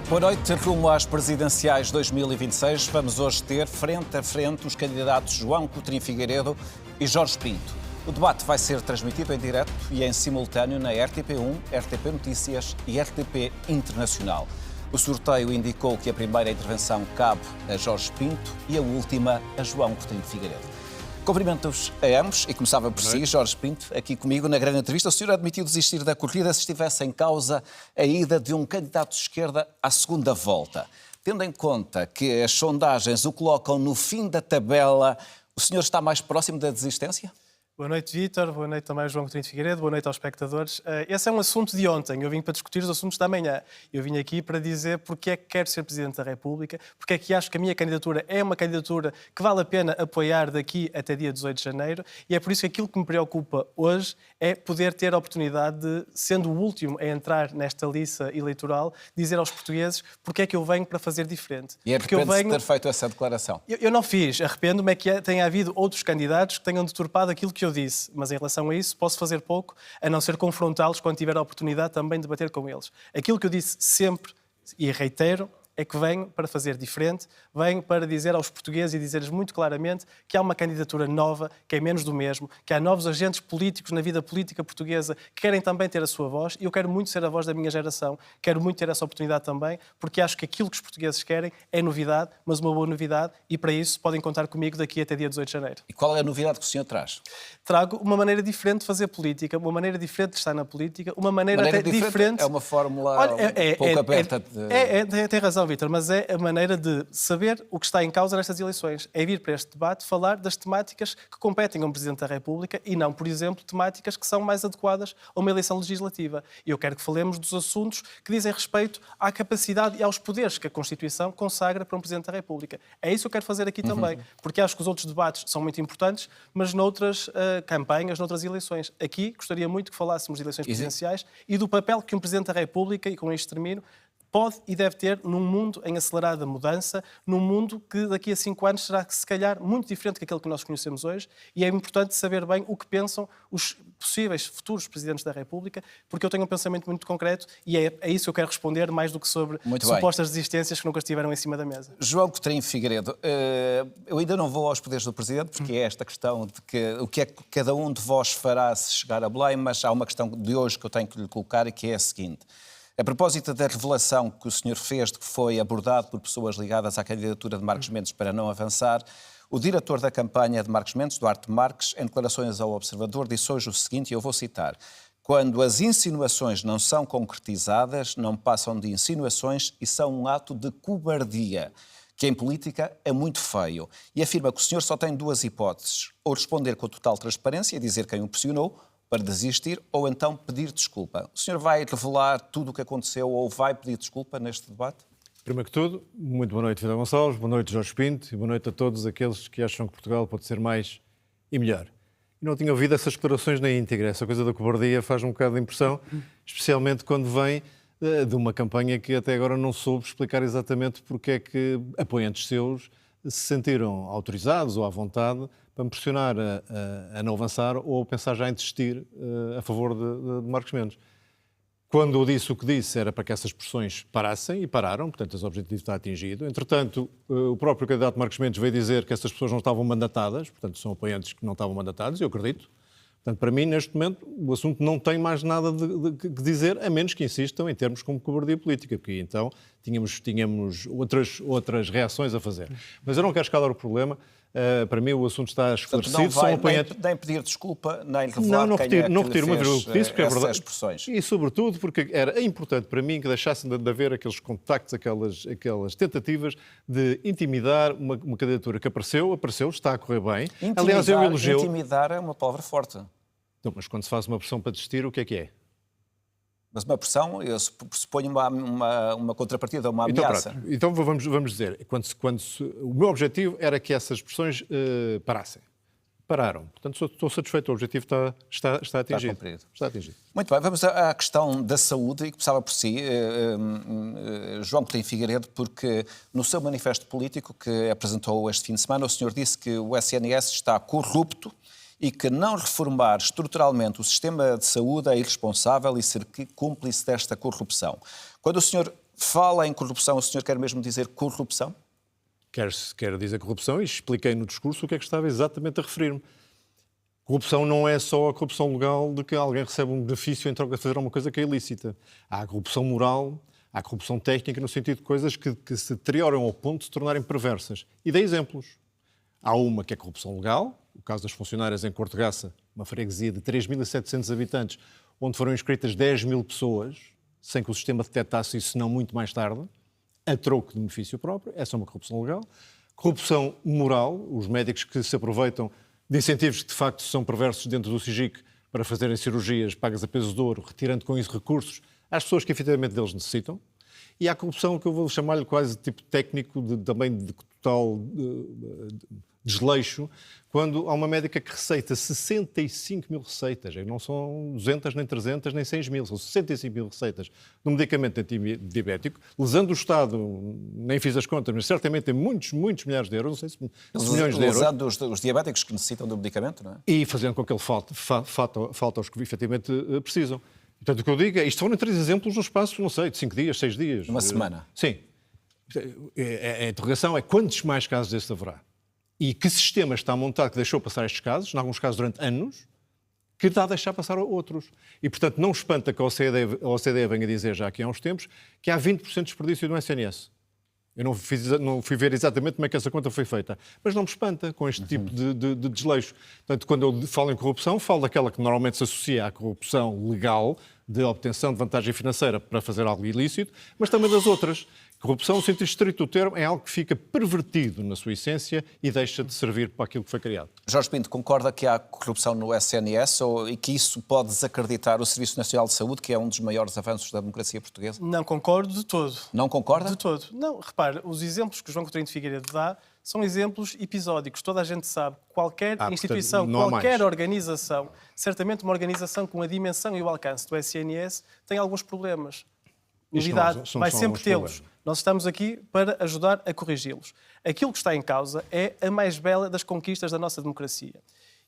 Boa noite. Rumo às presidenciais 2026, vamos hoje ter frente a frente os candidatos João Coutinho Figueiredo e Jorge Pinto. O debate vai ser transmitido em direto e em simultâneo na RTP1, RTP Notícias e RTP Internacional. O sorteio indicou que a primeira intervenção cabe a Jorge Pinto e a última a João Coutinho Figueiredo. Cumprimento-os a ambos e começava por si, Jorge Pinto, aqui comigo na grande entrevista. O senhor admitiu desistir da corrida se estivesse em causa a ida de um candidato de esquerda à segunda volta. Tendo em conta que as sondagens o colocam no fim da tabela, o senhor está mais próximo da desistência? Boa noite, Vítor. Boa noite também, João Coutinho Figueiredo. Boa noite aos espectadores. Esse é um assunto de ontem. Eu vim para discutir os assuntos da manhã. Eu vim aqui para dizer porque é que quero ser Presidente da República, porque é que acho que a minha candidatura é uma candidatura que vale a pena apoiar daqui até dia 18 de janeiro e é por isso que aquilo que me preocupa hoje é poder ter a oportunidade de, sendo o último a entrar nesta lista eleitoral, dizer aos portugueses porque é que eu venho para fazer diferente. E arrepende-se de ter feito essa declaração? Eu não fiz. Arrependo-me é que tenha havido outros candidatos que tenham deturpado aquilo que eu disse, mas em relação a isso posso fazer pouco, a não ser confrontá-los quando tiver a oportunidade também de debater com eles. Aquilo que eu disse sempre, e reitero, é que venho para fazer diferente, venho para dizer aos portugueses e dizer-lhes muito claramente que há uma candidatura nova, que é menos do mesmo, que há novos agentes políticos na vida política portuguesa que querem também ter a sua voz e eu quero muito ser a voz da minha geração, quero muito ter essa oportunidade também, porque acho que aquilo que os portugueses querem é novidade, mas uma boa novidade e para isso podem contar comigo daqui até dia 18 de janeiro. E qual é a novidade que o senhor traz? Trago uma maneira diferente de fazer política, uma maneira diferente de estar na política, uma maneira até diferente... É uma fórmula pouco aberta. Tem razão, Vítor, mas é a maneira de saber o que está em causa nestas eleições. É vir para este debate falar das temáticas que competem a um Presidente da República e não, por exemplo, temáticas que são mais adequadas a uma eleição legislativa. E eu quero que falemos dos assuntos que dizem respeito à capacidade e aos poderes que a Constituição consagra para um Presidente da República. É isso que eu quero fazer aqui também, porque acho que os outros debates são muito importantes, mas noutras campanhas, noutras eleições. Aqui gostaria muito que falássemos de eleições presidenciais e do papel que um Presidente da República, e com isto termino, pode e deve ter num mundo em acelerada mudança, num mundo que daqui a 5 anos será, se calhar, muito diferente daquele que nós conhecemos hoje e é importante saber bem o que pensam os possíveis futuros Presidentes da República, porque eu tenho um pensamento muito concreto e é isso que eu quero responder mais do que sobre supostas desistências que nunca estiveram em cima da mesa. João Coutinho Figueiredo, eu ainda não vou aos poderes do Presidente, porque é esta questão de que o que é que cada um de vós fará se chegar a Belém, mas há uma questão de hoje que eu tenho que lhe colocar e que é a seguinte. A propósito da revelação que o senhor fez de que foi abordado por pessoas ligadas à candidatura de Marcos Mendes para não avançar, o diretor da campanha de Marcos Mendes, Duarte Marques, em declarações ao Observador, disse hoje o seguinte, e eu vou citar: quando as insinuações não são concretizadas, não passam de insinuações e são um ato de cobardia, que em política é muito feio. E afirma que o senhor só tem duas hipóteses, ou responder com total transparência e dizer quem o pressionou, para desistir ou então pedir desculpa. O senhor vai revelar tudo o que aconteceu ou vai pedir desculpa neste debate? Primeiro que tudo, muito boa noite, Vidal Gonçalves, boa noite, Jorge Pinto, e boa noite a todos aqueles que acham que Portugal pode ser mais e melhor. E não tinha ouvido essas declarações na íntegra. Essa coisa da cobardia faz um bocado de impressão, especialmente quando vem de uma campanha que até agora não soube explicar exatamente porque é que apoiantes seus se sentiram autorizados ou à vontade para me pressionar a não avançar ou a pensar já em desistir a favor de Marcos Mendes. Quando eu disse o que disse era para que essas pressões parassem e pararam, portanto, esse objetivo está atingido. Entretanto, o próprio candidato Marcos Mendes veio dizer que essas pessoas não estavam mandatadas, portanto, são apoiantes que não estavam mandatados, eu acredito. Portanto, para mim, neste momento, o assunto não tem mais nada de dizer, a menos que insistam em termos como cobardia política, porque então tínhamos outras reações a fazer. Mas eu não quero escalar o problema. Para mim o assunto está esclarecido. Portanto, não vai nem pedir desculpa, nem revelar não retiro uma vírgula que disse, porque é verdade. Expressões. E sobretudo porque era importante para mim que deixassem de haver aqueles contactos, aquelas tentativas de intimidar uma candidatura que apareceu, está a correr bem. Aliás, eu elogio... Intimidar é uma palavra forte. Então, mas quando se faz uma pressão para desistir, o que é? Mas uma pressão, eu suponho uma contrapartida, uma ameaça. Então vamos dizer, o meu objetivo era que essas pressões parassem. Pararam. Portanto, estou satisfeito, o objetivo está atingido. Está atingido. Muito bem, vamos à questão da saúde, e começava por si, João Coutinho Figueiredo, porque no seu manifesto político que apresentou este fim de semana, o senhor disse que o SNS está corrupto e que não reformar estruturalmente o sistema de saúde é irresponsável e ser cúmplice desta corrupção. Quando o senhor Fala em corrupção, o senhor quer mesmo dizer corrupção? Quero dizer corrupção e expliquei no discurso o que é que estava exatamente a referir-me. Corrupção não é só a corrupção legal de que alguém recebe um benefício em troca de fazer uma coisa que é ilícita. Há a corrupção moral, há a corrupção técnica, no sentido de coisas que se deterioram ao ponto de se tornarem perversas. E dei exemplos. Há uma que é corrupção legal, o caso das funcionárias em Cortegaça, uma freguesia de 3.700 habitantes, onde foram inscritas 10.000 pessoas, sem que o sistema detectasse isso, senão muito mais tarde, a troco de benefício próprio. Essa é uma corrupção legal. Corrupção moral, os médicos que se aproveitam de incentivos que de facto são perversos dentro do SIGIC para fazerem cirurgias pagas a peso de ouro, retirando com isso recursos às pessoas que efetivamente deles necessitam. E há a corrupção que eu vou chamar-lhe quase tipo técnico, também de total desleixo, quando há uma médica que receita 65 mil receitas, não são 200, nem 300, nem 100 mil, são 65 mil receitas de um medicamento antidiabético, lesando o Estado, nem fiz as contas, mas certamente tem muitos milhares de euros, não sei se milhões de euros. Lesando os diabéticos que necessitam do medicamento, não é? E fazendo com que ele falta aos que efetivamente precisam. Portanto, o que eu digo é, isto foram 3 exemplos no espaço, não sei, de 5 dias, 6 dias. Uma semana. Sim. A interrogação é quantos mais casos destes haverá? E que sistema está montado que deixou passar estes casos, em alguns casos durante anos, que está a deixar passar outros. E, portanto, não espanta que a OCDE venha dizer já aqui há uns tempos que há 20% de desperdício no SNS. Eu não fui ver exatamente como é que essa conta foi feita, mas não me espanta com este tipo de desleixo. Portanto, quando eu falo em corrupção, falo daquela que normalmente se associa à corrupção legal, de obtenção de vantagem financeira para fazer algo ilícito, mas também das outras. Corrupção, no sentido estrito do termo, é algo que fica pervertido na sua essência e deixa de servir para aquilo que foi criado. Jorge Pinto, concorda que há corrupção no SNS e que isso pode desacreditar o Serviço Nacional de Saúde, que é um dos maiores avanços da democracia portuguesa? Não concordo de todo. Não concorda? De todo. Não, repare, os exemplos que o João Coutinho de Figueiredo dá são exemplos episódicos. Toda a gente sabe, qualquer instituição, portanto, qualquer organização, certamente uma organização com a dimensão e o alcance do SNS, tem alguns problemas. Novidade, vai sempre tê-los. Nós estamos aqui para ajudar a corrigi-los. Aquilo que está em causa é a mais bela das conquistas da nossa democracia.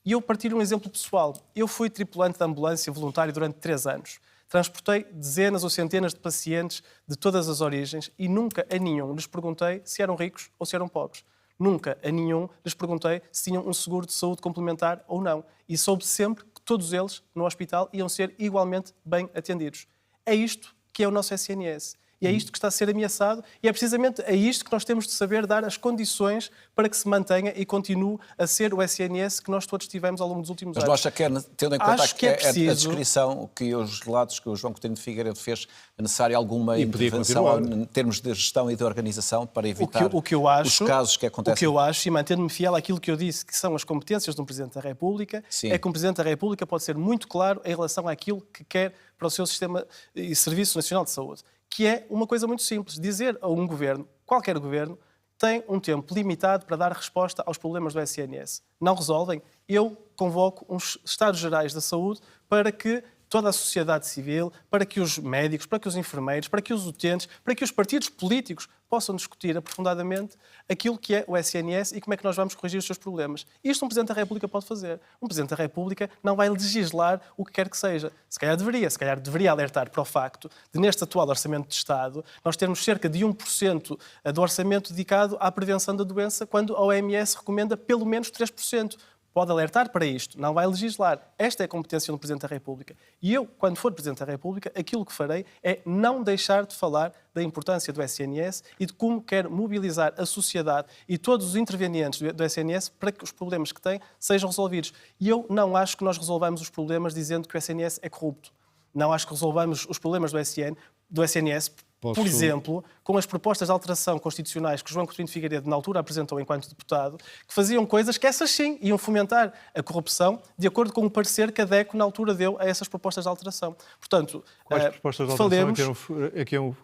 E eu partilho um exemplo pessoal. Eu fui tripulante de ambulância voluntário durante 3 anos. Transportei dezenas ou centenas de pacientes de todas as origens e nunca a nenhum lhes perguntei se eram ricos ou se eram pobres. Nunca a nenhum lhes perguntei se tinham um seguro de saúde complementar ou não. E soube sempre que todos eles, no hospital, iam ser igualmente bem atendidos. É isto que é o nosso SNS. E é isto que está a ser ameaçado e é precisamente a isto que nós temos de saber dar as condições para que se mantenha e continue a ser o SNS que nós todos tivemos ao longo dos últimos anos. Mas não acha que, tendo em conta a descrição, os relatos que o João Coutinho de Figueiredo fez, é necessária alguma intervenção em termos de gestão e de organização para evitar os casos que acontecem? O que eu acho, e mantendo-me fiel àquilo que eu disse, que são as competências de um Presidente da República, é que um Presidente da República pode ser muito claro em relação àquilo que quer para o seu sistema e Serviço Nacional de Saúde. Que é uma coisa muito simples, dizer a um governo, qualquer governo, tem um tempo limitado para dar resposta aos problemas do SNS. Não resolvem? Eu convoco uns Estados Gerais da Saúde para que toda a sociedade civil, para que os médicos, para que os enfermeiros, para que os utentes, para que os partidos políticos possam discutir aprofundadamente aquilo que é o SNS e como é que nós vamos corrigir os seus problemas. Isto um Presidente da República pode fazer. Um Presidente da República não vai legislar o que quer que seja. Se calhar deveria alertar para o facto de, neste atual Orçamento de Estado, nós termos cerca de 1% do orçamento dedicado à prevenção da doença, quando a OMS recomenda pelo menos 3%. Pode alertar para isto, não vai legislar. Esta é a competência do Presidente da República. E eu, quando for Presidente da República, aquilo que farei é não deixar de falar da importância do SNS e de como quer mobilizar a sociedade e todos os intervenientes do SNS para que os problemas que têm sejam resolvidos. E eu não acho que nós resolvamos os problemas dizendo que o SNS é corrupto. Não acho que resolvamos os problemas do SNS, por exemplo, com as propostas de alteração constitucionais que João Coutinho de Figueiredo na altura apresentou enquanto deputado, que faziam coisas que essas sim iam fomentar a corrupção, de acordo com o parecer que a DECO na altura deu a essas propostas de alteração. Portanto, quais propostas de alteração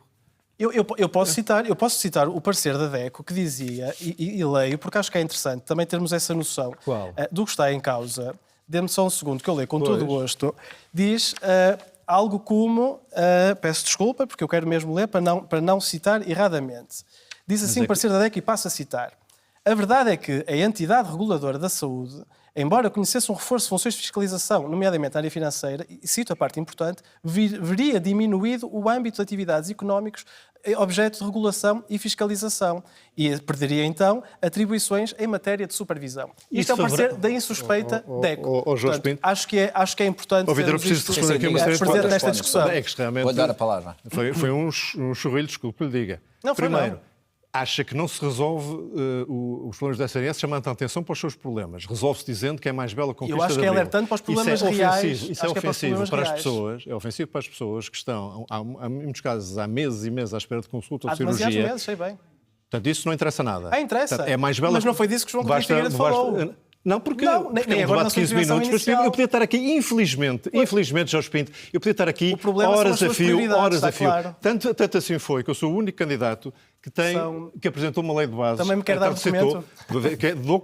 Eu posso citar o parecer da DECO que dizia, e leio, porque acho que é interessante também termos essa noção do que está em causa. Dê-me só um segundo que eu leio com todo o gosto. Diz algo como, peço desculpa, porque eu quero mesmo ler para não citar erradamente. Diz assim o parecer da DECO e passo a citar. A verdade é que a entidade reguladora da saúde embora conhecesse um reforço de funções de fiscalização, nomeadamente na área financeira, e cito a parte importante, veria diminuído o âmbito de atividades económicos objeto de regulação e fiscalização e perderia então atribuições em matéria de supervisão. Isto é o parecer da insuspeita DECO. Portanto, acho que é importante Vitor, eu preciso responder aqui uma série de presente nesta discussão. É que realmente Vou dar a palavra. Foi um churrilho, desculpe que lhe diga. Não, foi Primeiro, não. acha que não se resolve os problemas da SNS chamando a atenção para os seus problemmas. Resolve-se dizendo que é mais bela a conquista Eu acho de que é Abril. alertando para os problemas Isso é reais. ofensivo, isso é Acho que é para os ofensivo problemas para as reais. pessoas. É ofensivo para as pessoas que estão, em muitos casos, há meses e meses à espera de consulta ou Há de demasiados cirurgia. meses, sei bem. Portanto, isso não interessa nada. Interessa. Portanto, é mais bela... Mas não foi disso que João Coutinho Figueiredo falou. Não, porque, Não, nem porque é um agora na debate sua de 15 intervenção minutos, mas inicial. eu podia estar aqui, infelizmente, Jorge Pinto, eu podia estar aqui O problema são horas as suas a fio, prioridades, horas a está fio. claro. Tanto assim foi que eu sou o único candidato que apresentou uma lei de bases. Também me quer dar documento? Dou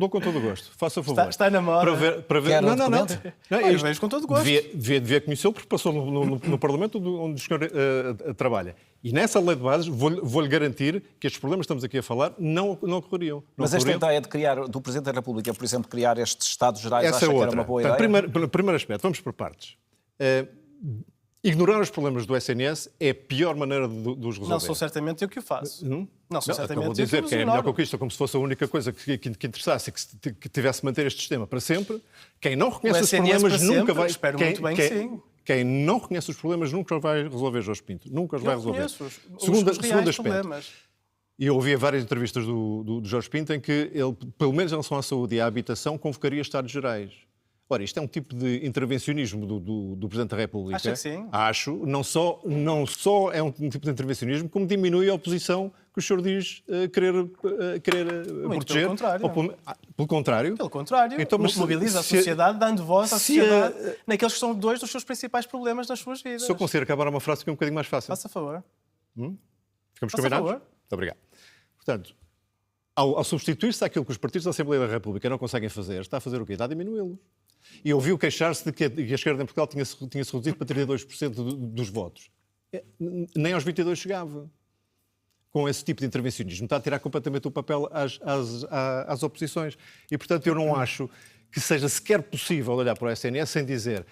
com todo o gosto. Faça favor. Está na moda. Para ver. Quer um Não. documento? Eu vejo com todo o gosto. Devia conhecê-lo porque passou no Parlamento onde o senhor trabalha. E nessa lei de bases vou-lhe garantir que estes problemas que estamos aqui a falar não ocorreriam. Mas esta ideia de criar, do Presidente da República, por exemplo, criar estes Estados Gerais, Essa acha é que outra. era uma boa Portanto, ideia? primeiro aspecto, vamos por partes. Ignorar os problemas do SNS é a pior maneira de os resolver. Não sou certamente eu que o faço. Não sou certamente acabou de eu dizer que que é a os melhor ignoro. conquista, como se fosse a única coisa que interessasse e que tivesse de manter este sistema para sempre. Quem não reconhece O os SNS problemas para nunca sempre? vai... Espero muito bem que sim. Quem não reconhece os problemas nunca os vai resolver, Jorge Pinto. Nunca os vai Eu resolver. conheço os Segundo reais aspecto. problemas. E eu ouvia várias entrevistas do Jorge Pinto em que ele, pelo menos em relação à saúde e à habitação, convocaria Estados Gerais. Ora, isto é um tipo de intervencionismo do Presidente da República. Acha que sim? Acho. Não só é um tipo de intervencionismo, como diminui a oposição que o senhor diz querer proteger. pelo contrário. Pelo contrário? Pelo contrário, Então, mas mobiliza a sociedade, dando voz à se sociedade naqueles que são dois dos seus principais problemas nas suas vidas. Se eu conseguir acabar uma frase que é um bocadinho mais fácil. Faça favor. Ficamos Faça combinados? favor. Muito obrigado. Portanto, ao substituir-se àquilo que os partidos da Assembleia da República não conseguem fazer, está a fazer o quê? Está a diminuí-los. E ouviu queixar-se de que a esquerda em Portugal tinha-se reduzido para 32% dos votos. Nem aos 22% chegava. Com esse tipo de intervencionismo. Está a tirar completamente o papel às oposições. E, portanto, eu não acho que seja sequer possível olhar para o SNS sem dizer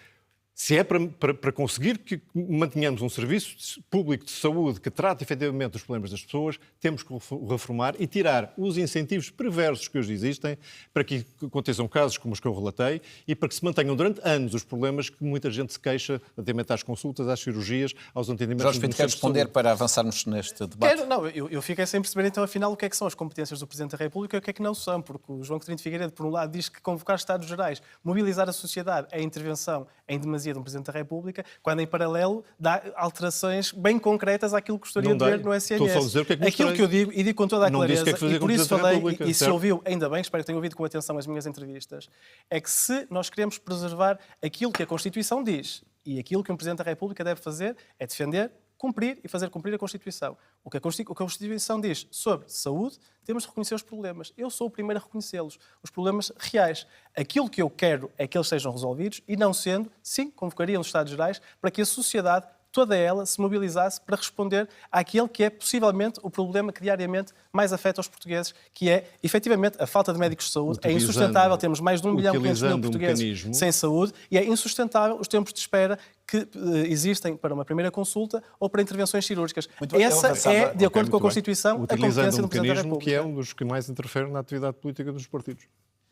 se é para conseguir que mantenhamos um serviço público de saúde que trate efetivamente dos problemas das pessoas, temos que o reformar e tirar os incentivos perversos que hoje existem para que aconteçam casos como os que eu relatei e para que se mantenham durante anos os problemas que muita gente se queixa relativamente às consultas, às cirurgias, aos atendimentos... Jorge Pinto, quer responder para avançarmos neste debate? Eu fiquei sem perceber, então, afinal, o que é que são as competências do Presidente da República e o que é que não são, porque o João Coutinho Figueiredo, por um lado, diz que convocar Estados Gerais, mobilizar a sociedade, é intervenção em demasia de um Presidente da República, quando, em paralelo, dá alterações bem concretas àquilo que gostaria de ver no SNS. Estou só a dizer o que é que aquilo que eu digo, e digo com toda a clareza, e por isso falei, e se ouviu, ainda bem, espero que tenha ouvido com atenção as minhas entrevistas, é que se nós queremos preservar aquilo que a Constituição diz, e aquilo que um Presidente da República deve fazer é defender, cumprir e fazer cumprir a Constituição. O que a Constituição diz sobre saúde, temos de reconhecer os problemas. Eu sou o primeiro a reconhecê-los, os problemas reais. Aquilo que eu quero é que eles sejam resolvidos e, não sendo, sim, convocaria os Estados Gerais para que a sociedade, toda ela, se mobilizasse para responder àquele que é, possivelmente, o problema que diariamente mais afeta os portugueses, que é, efetivamente, a falta de médicos de saúde. É insustentável. Temos mais de 1.500.000 portugueses sem saúde e é insustentável os tempos de espera que existem para uma primeira consulta ou para intervenções cirúrgicas. Essa é, de acordo com a Constituição, a competência do Presidente da República. Que é um dos que mais interfere na atividade política dos partidos.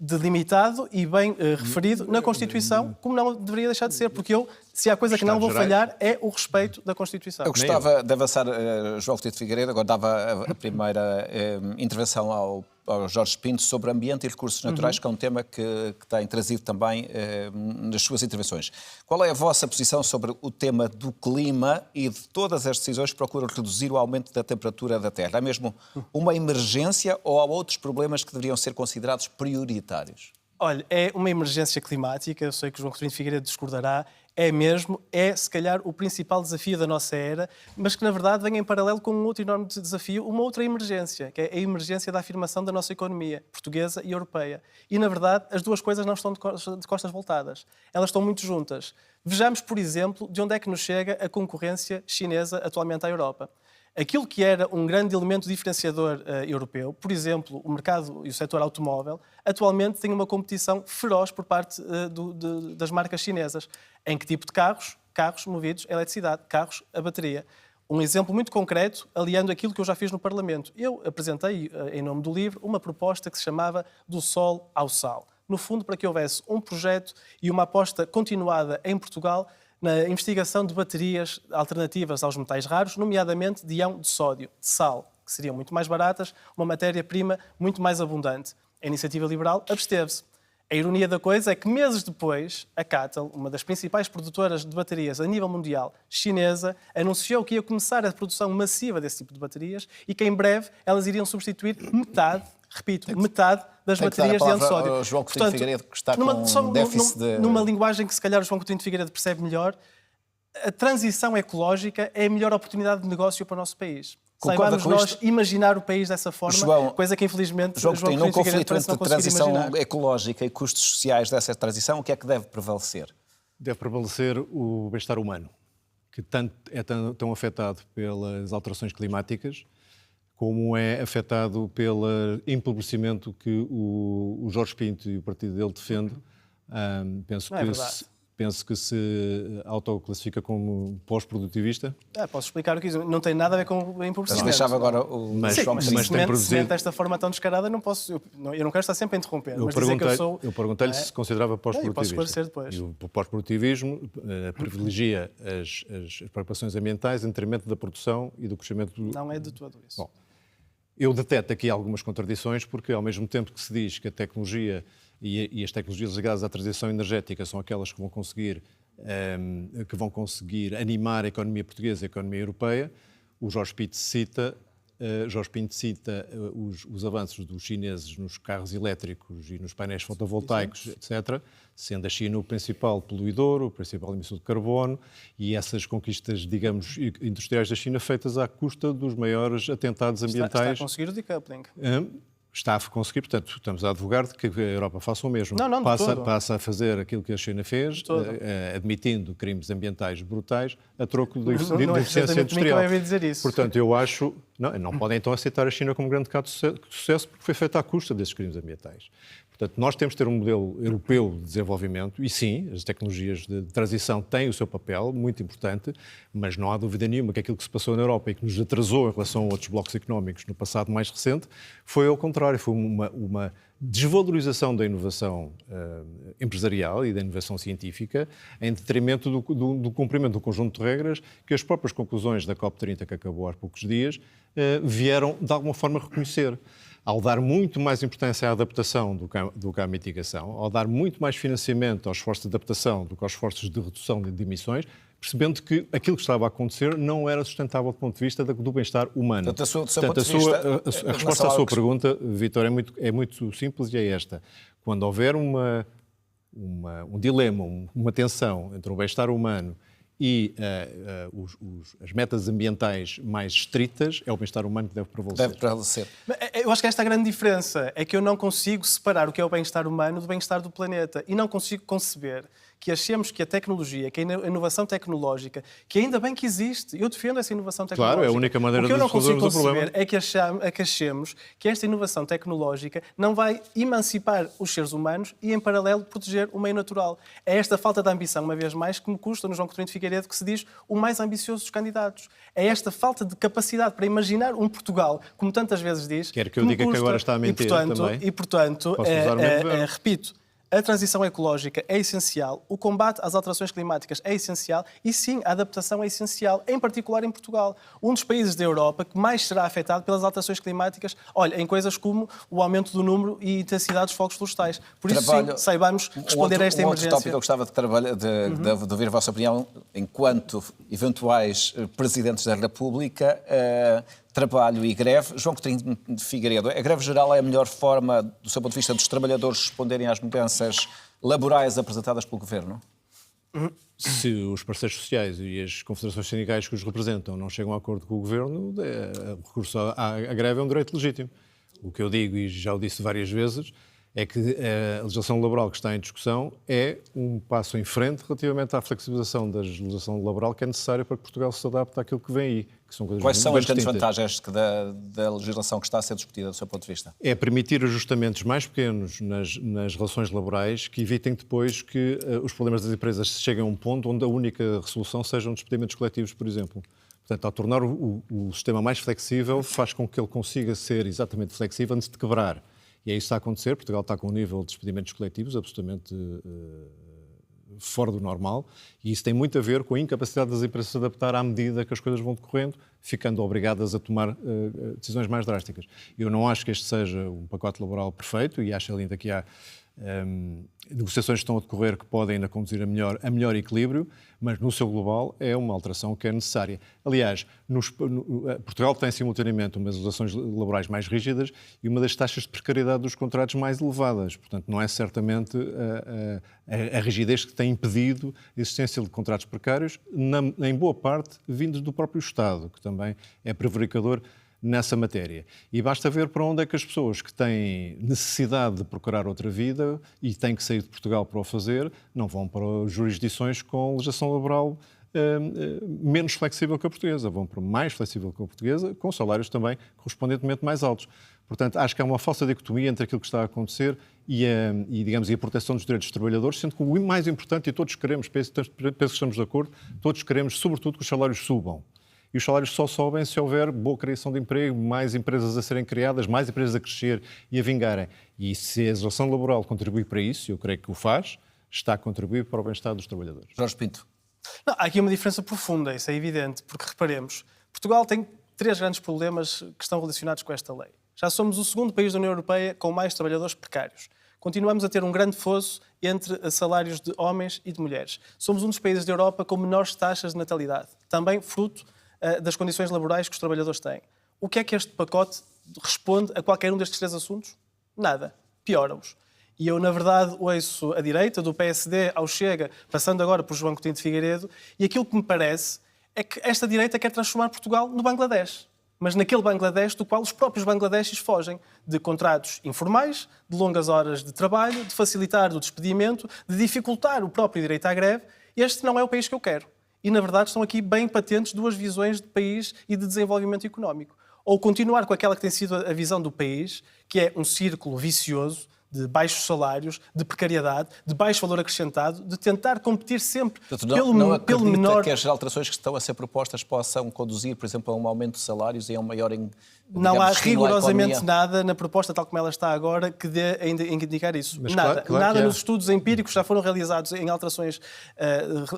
Delimitado e bem referido na Constituição, como não deveria deixar de ser, porque se há coisa que não vou falhar, é o respeito da Constituição. Eu gostava de avançar, João Coutinho Figueiredo, agora dava a primeira intervenção ao Jorge Pinto sobre ambiente e recursos naturais, que é um tema que tem trazido também nas suas intervenções. Qual é a vossa posição sobre o tema do clima e de todas as decisões que procuram reduzir o aumento da temperatura da Terra? É mesmo uma emergência ou há outros problemas que deveriam ser considerados prioritários? Olha, é uma emergência climática, eu sei que o João Coutinho Figueiredo discordará, é se calhar o principal desafio da nossa era, mas que na verdade vem em paralelo com um outro enorme desafio, uma outra emergência, que é a emergência da afirmação da nossa economia, portuguesa e europeia. E na verdade as duas coisas não estão de costas voltadas, elas estão muito juntas. Vejamos, por exemplo, de onde é que nos chega a concorrência chinesa atualmente à Europa. Aquilo que era um grande elemento diferenciador europeu, por exemplo, o mercado e o setor automóvel, atualmente tem uma competição feroz por parte das marcas chinesas. Em que tipo de carros? Carros movidos a eletricidade, carros a bateria. Um exemplo muito concreto, aliando aquilo que eu já fiz no Parlamento. Eu apresentei, em nome do LIVRE, uma proposta que se chamava Do Sol ao Sal. No fundo, para que houvesse um projeto e uma aposta continuada em Portugal na investigação de baterias alternativas aos metais raros, nomeadamente de íon de sódio, de sal, que seriam muito mais baratas, uma matéria-prima muito mais abundante. A Iniciativa Liberal absteve-se. A ironia da coisa é que, meses depois, a CATL, uma das principais produtoras de baterias a nível mundial chinesa, anunciou que ia começar a produção massiva desse tipo de baterias e que, em breve, elas iriam substituir metade, repito, metade das baterias de íon de sódio. João Coutinho Figueiredo, que está com déficit de... Numa linguagem que, se calhar, o João Coutinho Figueiredo percebe melhor, a transição ecológica é a melhor oportunidade de negócio para o nosso país. Saibamos nós imaginar o país dessa forma, João, coisa que, infelizmente, João Coutinho, num conflito entre transição imaginar. ecológica e custos sociais dessa transição, o que é que deve prevalecer? Deve prevalecer o bem-estar humano, que é tão afetado pelas alterações climáticas, como é afetado pelo empobrecimento que o Jorge Pinto e o partido dele defende. Penso que se autoclassifica como pós-produtivista. Posso explicar o que isso não tem nada a ver com o empobrecimento. Mas deixava agora o João Coutinho. Se desta forma tão descarada, não posso. Eu não quero estar sempre a interromper. Eu perguntei-lhe se considerava pós-produtivista. Posso esclarecer depois. E o pós-produtivismo privilegia as preocupações ambientais em detrimento da produção e do crescimento. Não é de todo isso. Bom, eu deteto aqui algumas contradições, porque ao mesmo tempo que se diz que a tecnologia e as tecnologias ligadas à transição energética são aquelas que vão conseguir animar a economia portuguesa e a economia europeia, o Jorge Pinto cita os avanços dos chineses nos carros elétricos e nos painéis fotovoltaicos, etc., sendo a China o principal poluidor, o principal emissor de carbono, e essas conquistas, digamos, industriais da China feitas à custa dos maiores atentados ambientais. Está a conseguir o decoupling. Está a conseguir, portanto, estamos a advogar de que a Europa faça o mesmo. Passa a fazer aquilo que a China fez, admitindo crimes ambientais brutais, a troco de eficiência industrial. Não é dizer isso. Portanto, eu acho... Não podem então aceitar a China como um grande caso de sucesso, porque foi feita à custa desses crimes ambientais. Portanto, nós temos de ter um modelo europeu de desenvolvimento e, sim, as tecnologias de transição têm o seu papel, muito importante, mas não há dúvida nenhuma que aquilo que se passou na Europa e que nos atrasou em relação a outros blocos económicos no passado mais recente foi ao contrário, foi uma desvalorização da inovação empresarial e da inovação científica em detrimento do cumprimento do conjunto de regras que as próprias conclusões da COP30, que acabou há poucos dias, vieram de alguma forma reconhecer. Ao dar muito mais importância à adaptação do que à mitigação, ao dar muito mais financiamento aos esforços de adaptação do que aos esforços de redução de emissões, percebendo que aquilo que estava a acontecer não era sustentável do ponto de vista do bem-estar humano. A resposta à sua pergunta, Vítor, é muito simples e é esta. Quando houver um dilema, uma tensão entre o bem-estar humano e as metas ambientais mais estritas, é o bem-estar humano que deve prevalecer. Eu acho que esta é a grande diferença, é que eu não consigo separar o que é o bem-estar humano do bem-estar do planeta e não consigo conceber que achemos que a tecnologia, que a inovação tecnológica, que ainda bem que existe, eu defendo essa inovação tecnológica. Claro, é a única maneira de resolvermos o problema. É que achemos que esta inovação tecnológica não vai emancipar os seres humanos e, em paralelo, proteger o meio natural. É esta falta de ambição, uma vez mais, que me custa no João Coutinho Figueiredo, que se diz o mais ambicioso dos candidatos. É esta falta de capacidade para imaginar um Portugal, como tantas vezes diz... Quer que eu diga que agora está a mentir também? E, portanto, repito, a transição ecológica é essencial, o combate às alterações climáticas é essencial e, sim, a adaptação é essencial, em particular em Portugal, um dos países da Europa que mais será afetado pelas alterações climáticas, em coisas como o aumento do número e intensidade dos fogos florestais. Por isso, sim, saibamos responder a esta emergência. Outro tópico que eu gostava de ouvir a vossa opinião, enquanto eventuais presidentes da República, trabalho e greve. João Coutinho de Figueiredo, a greve geral é a melhor forma, do seu ponto de vista, dos trabalhadores responderem às mudanças laborais apresentadas pelo Governo? Se os parceiros sociais e as confederações sindicais que os representam não chegam a acordo com o Governo, o recurso à greve é um direito legítimo. O que eu digo, e já o disse várias vezes, é que a legislação laboral que está em discussão é um passo em frente relativamente à flexibilização da legislação laboral que é necessária para que Portugal se adapte àquilo que vem aí. Que são coisas Quais são bem as grandes distintas. vantagens da legislação que está a ser discutida do seu ponto de vista? É permitir ajustamentos mais pequenos nas relações laborais que evitem depois que os problemas das empresas cheguem a um ponto onde a única resolução sejam despedimentos coletivos, por exemplo. Portanto, ao tornar o sistema mais flexível, faz com que ele consiga ser exatamente flexível antes de quebrar. E é isso que está a acontecer. Portugal está com um nível de despedimentos coletivos absolutamente fora do normal, e isso tem muito a ver com a incapacidade das empresas se adaptar à medida que as coisas vão decorrendo, ficando obrigadas a tomar decisões mais drásticas. Eu não acho que este seja um pacote laboral perfeito, e acho ainda que há negociações que estão a decorrer que podem ainda conduzir a melhor equilíbrio, mas no seu global é uma alteração que é necessária. Aliás, Portugal tem simultaneamente umas legislações laborais mais rígidas e uma das taxas de precariedade dos contratos mais elevadas. Portanto, não é certamente a rigidez que tem impedido a existência de contratos precários, em boa parte vindos do próprio Estado, que também é prevaricador nessa matéria. E basta ver para onde é que as pessoas que têm necessidade de procurar outra vida e têm que sair de Portugal para o fazer, não vão para jurisdições com legislação laboral menos flexível que a portuguesa, vão para mais flexível que a portuguesa, com salários também correspondentemente mais altos. Portanto, acho que há uma falsa dicotomia entre aquilo que está a acontecer e a proteção dos direitos dos trabalhadores, sendo que o mais importante, e todos queremos, penso que estamos de acordo, todos queremos, sobretudo, que os salários subam. E os salários só sobem se houver boa criação de emprego, mais empresas a serem criadas, mais empresas a crescer e a vingarem. E se a legislação laboral contribui para isso, eu creio que o faz, está a contribuir para o bem-estar dos trabalhadores. Jorge Pinto. Não, há aqui uma diferença profunda, isso é evidente, porque reparemos, Portugal tem 3 grandes problemas que estão relacionados com esta lei. Já somos o segundo país da União Europeia com mais trabalhadores precários. Continuamos a ter um grande fosso entre salários de homens e de mulheres. Somos um dos países da Europa com menores taxas de natalidade, também fruto das condições laborais que os trabalhadores têm. O que é que este pacote responde a qualquer um destes 3 assuntos? Nada. Piora-os. E eu, na verdade, ouço a direita, do PSD ao Chega, passando agora por João Coutinho de Figueiredo, e aquilo que me parece é que esta direita quer transformar Portugal no Bangladesh. Mas naquele Bangladesh do qual os próprios bangladeshis fogem, de contratos informais, de longas horas de trabalho, de facilitar o despedimento, de dificultar o próprio direito à greve. Este não é o país que eu quero. E, na verdade, estão aqui bem patentes 2 visões de país e de desenvolvimento económico. Ou continuar com aquela que tem sido a visão do país, que é um círculo vicioso de baixos salários, de precariedade, de baixo valor acrescentado, de tentar competir sempre pelo menor... que as alterações que estão a ser propostas possam conduzir, por exemplo, a um aumento de salários e a um maior... Não há rigorosamente nada na proposta, tal como ela está agora, que dê a indicar isso. Mas nada. claro Nada nos estudos empíricos que já foram realizados em alterações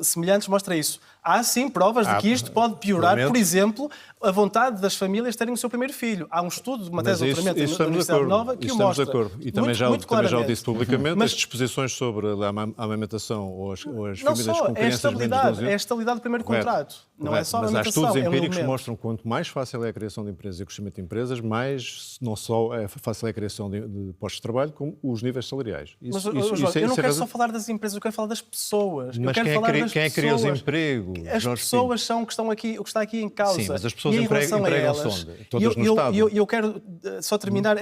semelhantes mostra isso. Há, sim, provas de que isto pode piorar, por exemplo, a vontade das famílias terem o seu primeiro filho. Há um estudo de uma tese de doutoramento da Universidade Nova que o mostra. Estamos de acordo. E também já o disse publicamente, as disposições sobre a amamentação ou as famílias com crianças menos de 12 anos... É a estabilidade do primeiro contrato. Não é só a amamentação, mas há estudos empíricos que um mostram que quanto mais fácil é a criação de empresas e o crescimento de empresas, mais não só é fácil é a criação de postos de trabalho, como os níveis salariais. Mas, Jorge, eu não quero só falar das empresas, eu quero falar das pessoas. Mas quem é que cria os empregos? As pessoas são o que está aqui em causa. Sim, mas as pessoas empregam-se onde? Todas no Estado. Eu quero só terminar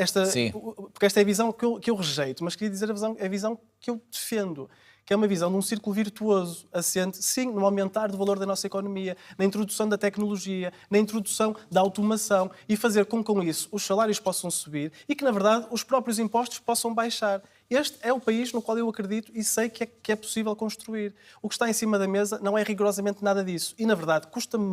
porque esta é a visão que eu rejeito, mas queria dizer a visão que eu defendo, que é uma visão de um círculo virtuoso, assente, sim, no aumentar do valor da nossa economia, na introdução da tecnologia, na introdução da automação e fazer com isso os salários possam subir e que, na verdade, os próprios impostos possam baixar. Este é o país no qual eu acredito e sei que é possível construir. O que está em cima da mesa não é rigorosamente nada disso. E, na verdade, custa-me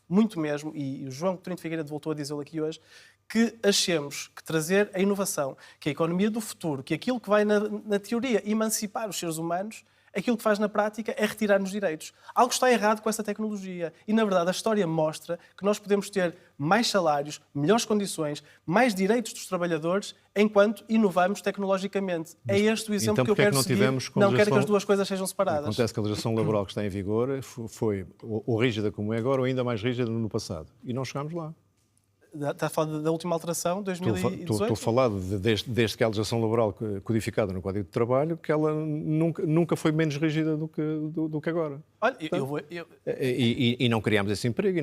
muito mesmo, e o João Coutinho de Figueiredo voltou a dizê-lo aqui hoje, que achemos que trazer a inovação, que a economia do futuro, que aquilo que vai, na teoria, emancipar os seres humanos, aquilo que faz na prática é retirar-nos direitos. Algo está errado com essa tecnologia. E, na verdade, a história mostra que nós podemos ter mais salários, melhores condições, mais direitos dos trabalhadores, enquanto inovamos tecnologicamente. É este o exemplo que eu quero seguir. Não quero que as duas coisas sejam separadas. Acontece que a legislação laboral que está em vigor foi ou rígida como é agora, ou ainda mais rígida no passado. E não chegámos lá. Está a falar da última alteração, 2018? Estou a falar desde que a legislação laboral codificada no Código de Trabalho, que ela nunca foi menos rígida do que agora. Olha, E não criámos esse emprego,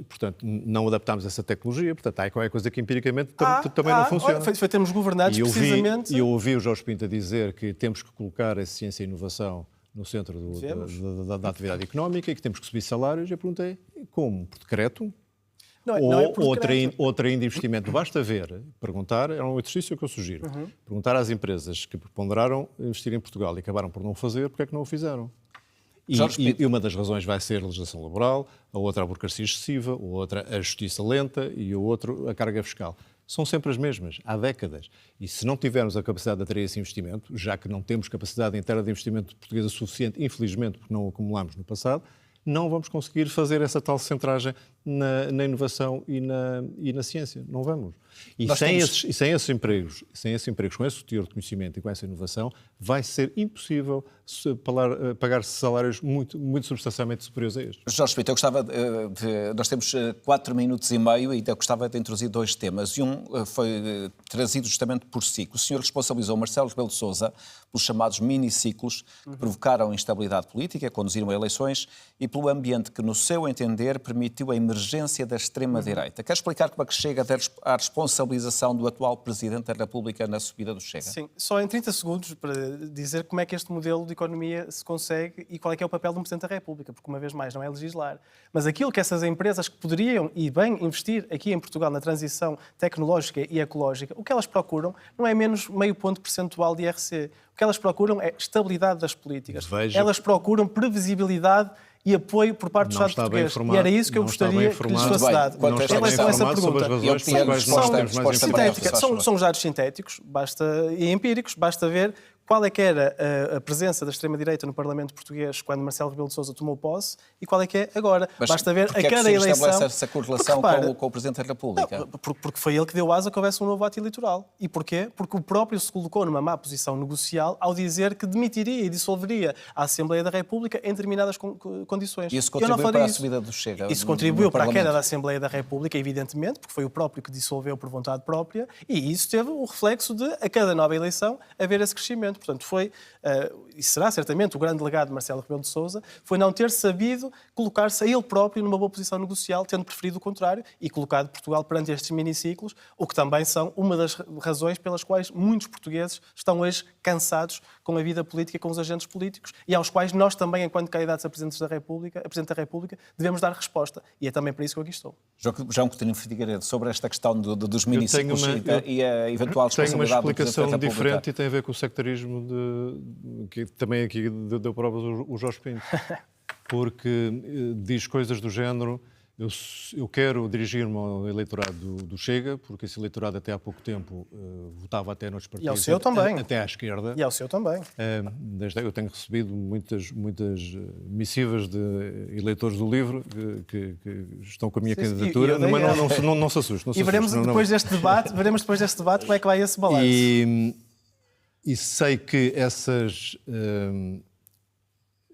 portanto, não adaptámos essa tecnologia, portanto, há qualquer coisa que empiricamente também não funciona. Olha, foi termos governados precisamente... E eu ouvi o Jorge Pinto a dizer que temos que colocar a ciência e a inovação no centro da atividade económica e que temos que subir salários. Eu perguntei, como? Por decreto? Não é por outra ainda investimento. Basta ver, perguntar, é um exercício que eu sugiro, perguntar às empresas que ponderaram investir em Portugal e acabaram por não fazer, porque é que não o fizeram? E uma das razões vai ser a legislação laboral, a outra a burocracia excessiva, a outra a justiça lenta e o outro a carga fiscal. São sempre as mesmas, há décadas. E se não tivermos a capacidade de atrair esse investimento, já que não temos capacidade interna de investimento portuguesa suficiente, infelizmente, porque não o acumulámos no passado, não vamos conseguir fazer essa tal centragem na inovação e na ciência. Não vamos. E sem esses empregos, com esse teor de conhecimento e com essa inovação, vai ser impossível pagar-se salários muito substancialmente superiores a estes. Jorge Pinto, eu gostava nós temos 4 minutos e meio e eu gostava de introduzir 2 temas. E um foi trazido justamente por si. O senhor responsabilizou Marcelo Rebelo de Sousa pelos chamados miniciclos que provocaram instabilidade política, conduziram a eleições e pelo ambiente que, no seu entender, permitiu a emergência da extrema-direita. Quer explicar como é que chega à responsabilização do atual Presidente da República na subida do Chega? Sim, só em 30 segundos para dizer como é que este modelo de economia se consegue e qual é que é o papel de um Presidente da República, porque, uma vez mais, não é legislar. Mas aquilo que essas empresas que poderiam e bem investir aqui em Portugal na transição tecnológica e ecológica, o que elas procuram não é menos meio ponto percentual de IRC. O que elas procuram é estabilidade das políticas. Elas procuram previsibilidade e apoio por parte do Estado português. E era isso que eu gostaria que lhes fosse dado. Não está bem informado sobre as razões pelas quais nós temos mais informação. São dados sintéticos e empíricos. Basta ver qual é que era a presença da extrema-direita no Parlamento português quando Marcelo Rebelo de Sousa tomou posse e qual é que é agora. Mas basta ver a cada eleição... estabelece essa correlação com o Presidente da República? Não, porque foi ele que deu asa que houvesse um novo ato eleitoral. E porquê? Porque o próprio se colocou numa má posição negocial ao dizer que demitiria e dissolveria a Assembleia da República em determinadas condições. E isso contribuiu para a subida do Chega? Isso contribuiu para a queda da Assembleia da República, evidentemente, porque foi o próprio que dissolveu por vontade própria, e isso teve o reflexo de, a cada nova eleição, haver esse crescimento. Portanto, foi, e será certamente o grande legado de Marcelo Rebelo de Sousa, foi não ter sabido colocar-se a ele próprio numa boa posição negocial, tendo preferido o contrário, e colocado Portugal perante estes miniciclos, o que também são uma das razões pelas quais muitos portugueses estão hoje cansados com a vida política, com os agentes políticos, e aos quais nós também, enquanto candidatos a Presidente da República, devemos dar resposta. E é também para isso que eu aqui estou. João Coutinho Figueiredo, sobre esta questão dos miniciclos e a eventual responsabilidade do Presidente da República. Tenho uma explicação diferente e tem a ver com o sectarismo que também aqui deu provas o Jorge Pinto. Porque diz coisas do género: eu quero dirigir-me ao eleitorado do Chega, porque esse eleitorado até há pouco tempo votava até noutros partidos. E ao seu também. Até à esquerda. E ao seu também. Eu tenho recebido muitas missivas de eleitores do LIVRE que estão com a minha candidatura, mas não se assustem. E veremos depois deste debate como é que vai esse balanço. E sei que essas...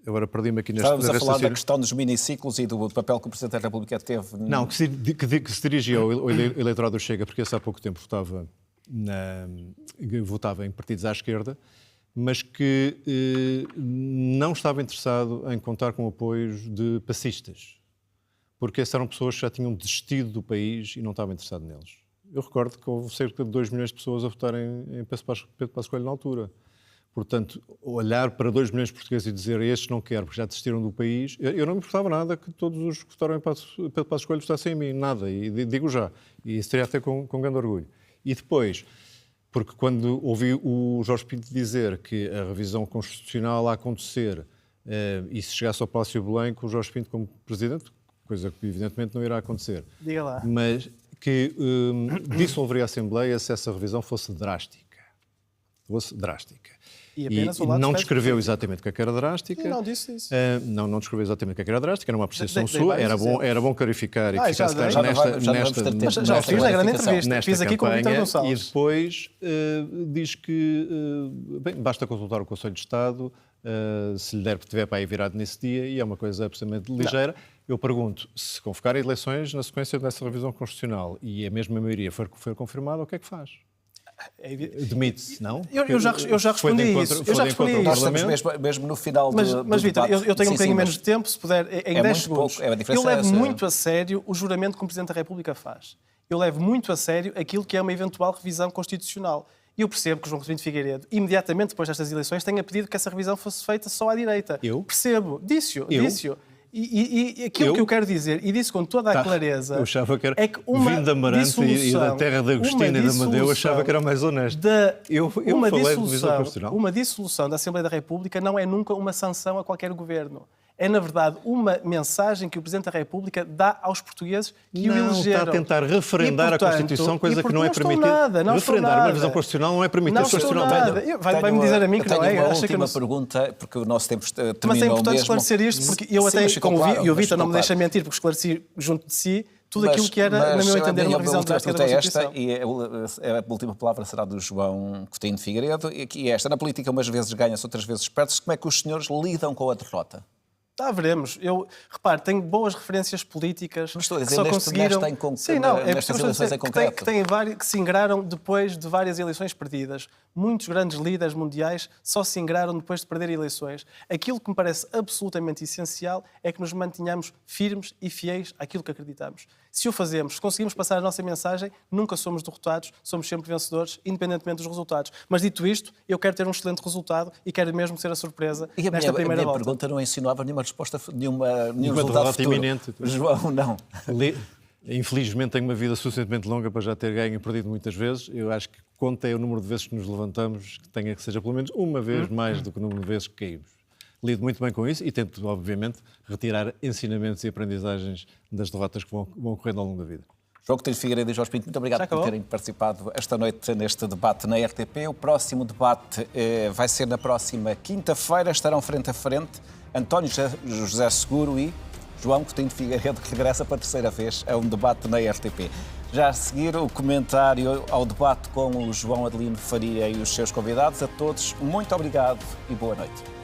Agora perdi-me aqui neste... Estávamos a falar da questão dos miniciclos e do papel que o Presidente da República teve... Não, que se dirigia ao eleitorado do Chega, porque esse há pouco tempo votava em partidos à esquerda, mas que não estava interessado em contar com apoios de passistas, porque essas eram pessoas que já tinham desistido do país e não estavam interessados neles. Eu recordo que houve cerca de 2 milhões de pessoas a votarem em Pedro Passos Coelho na altura. Portanto, olhar para 2 milhões de portugueses e dizer estes não quero porque já desistiram do país, eu não me importava nada que todos os que votaram em Pedro Passos Coelho votassem em mim, nada, e digo já. E isso teria até com grande orgulho. E depois, porque quando ouvi o Jorge Pinto dizer que a revisão constitucional a acontecer e se chegasse ao Palácio de Belém com o Jorge Pinto como Presidente, coisa que evidentemente não irá acontecer. Diga lá. Mas que dissolveria a Assembleia se essa revisão fosse drástica. E não descreveu exatamente o que era drástica. Não disse isso. Não descreveu exatamente o que era drástica, era uma apreciação sua, era bom clarificar e que ficasse claro já fiz na grande entrevista, fiz aqui com o Vítor Gonçalves. E depois diz que basta consultar o Conselho de Estado se lhe tiver para aí virado nesse dia, e é uma coisa absolutamente ligeira. Eu pergunto, se convocar eleições na sequência dessa revisão constitucional e a mesma maioria for confirmada, o que é que faz? Demite-se, não? Eu já respondi isso. Nós estamos mesmo no final do Mas Vítor, debate. eu tenho um bocadinho menos de tempo, se puder, em 10 segundos. Pouco, a diferença eu levo é essa. muito a sério o juramento que o Presidente da República faz. Eu levo muito a sério aquilo que é uma eventual revisão constitucional. E eu percebo que o João Coutinho de Figueiredo, imediatamente depois destas eleições, tenha pedido que essa revisão fosse feita só à direita. Eu? Percebo. Disse-o. E aquilo que eu quero dizer, e disse com toda a clareza, eu achava que era, é que uma vindo da Amarante e da terra de Agostina e da Amadeu, achava que era mais honesto. Eu falei de revisão constitucional. Uma dissolução da Assembleia da República não é nunca uma sanção a qualquer governo. É, na verdade, uma mensagem que o Presidente da República dá aos portugueses que o elegeram. Está a tentar referendar a Constituição, coisa que não é permitida. Referendar uma revisão constitucional não é permitida. Não estou nada. Vai-me dizer a mim que não é. Tenho uma última pergunta, porque o nosso tempo terminou mesmo. Mas é importante esclarecer isto, porque eu até, e o Vítor não me deixa mentir, porque esclareci junto de si tudo aquilo que era, na meu entender, uma revisão drástica da Constituição. E a última palavra será do João Coutinho de Figueiredo, e esta, na política umas vezes ganha-se, outras vezes perde-se. Como é que os senhores lidam com a derrota? Veremos. Repare, tenho boas referências políticas. Mas estou a dizer, que só conseguiram... nestas eleições em concreto. Que se ingraram depois de várias eleições perdidas. Muitos grandes líderes mundiais só se ingraram depois de perder eleições. Aquilo que me parece absolutamente essencial é que nos mantenhamos firmes e fiéis àquilo que acreditamos. Se o fazemos, se conseguimos passar a nossa mensagem, nunca somos derrotados, somos sempre vencedores, independentemente dos resultados. Mas dito isto, eu quero ter um excelente resultado e quero mesmo ser a surpresa nesta primeira volta. A minha pergunta não insinuava nenhuma resposta, nenhum resultado derrota futuro. iminente. João, não. Infelizmente tenho uma vida suficientemente longa para já ter ganho e perdido muitas vezes. Eu acho que conta é o número de vezes que nos levantamos, que seja pelo menos uma vez mais do que o número de vezes que caímos. Lido muito bem com isso e tento, obviamente, retirar ensinamentos e aprendizagens das derrotas que vão ocorrendo ao longo da vida. João Coutinho de Figueiredo e Jorge Pinto, muito obrigado por terem participado esta noite neste debate na RTP. O próximo debate vai ser na próxima quinta-feira. Estarão frente a frente António José Seguro e João Coutinho de Figueiredo, que regressa para a terceira vez a um debate na RTP. Já a seguir, o comentário ao debate com o João Adelino Faria e os seus convidados. A todos, muito obrigado e boa noite.